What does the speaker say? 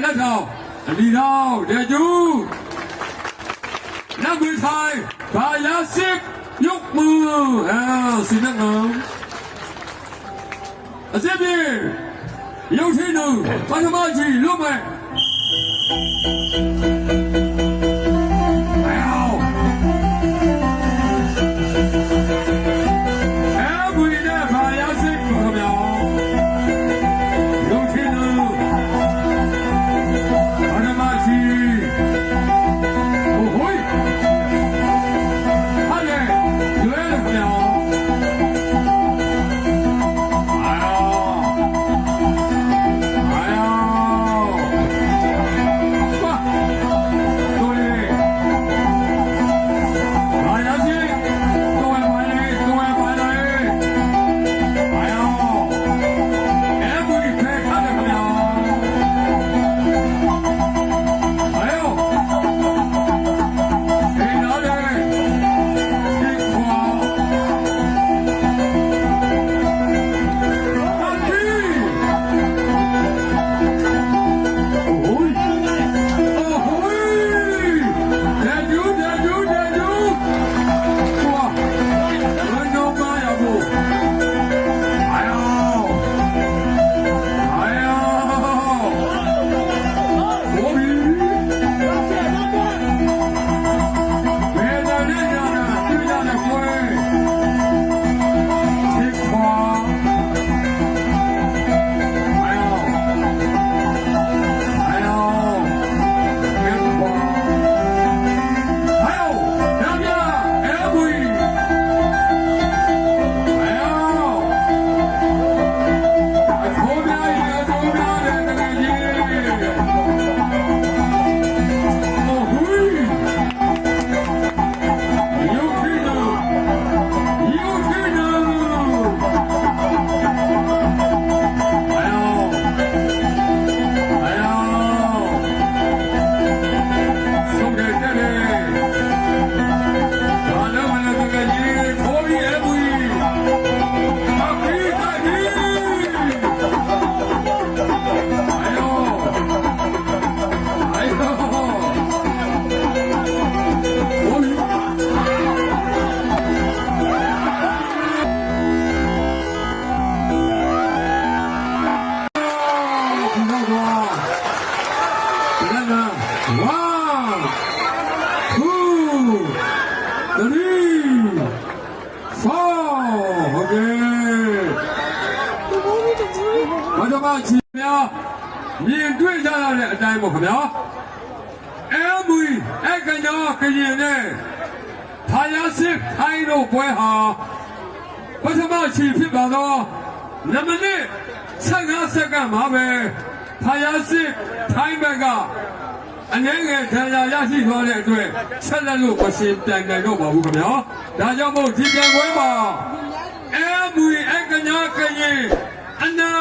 လက်ထောင်အလီတော်တဲ့ကျူနတ်ပြည်ထိုင်ဘာယာစစ်ညုတ်မှုစီနငုံအစစ်ပြေရုပ်ထင်းတို့ပထမကြီးလွတ်မဲ့ဘာသာချီများမြင်တွေ့ကြရတဲ့အတိုင်းပေါ့ခင်ဗျာအဲမူအဲကညောကရင်နဲ့ဖာယာစစ်ခိုင်းတို့ပွဲဟာဘာသာချီဖြစ်ပါတော့နမနစ်15စက္ကန့်မှာပဲဖာယာစစ်ထိုင်းဘက်ကအငယ်ငယ်ခံရရှိသွားတဲ့အတွက်ဆက်လက်လို့မရှင်ပြန်နိုင်တော့ပါဘူးခင်ဗျာဒါကြောင့်မို့ဒီပြန်ပွဲမှာအဲမူအဲကညောကရင်အနာ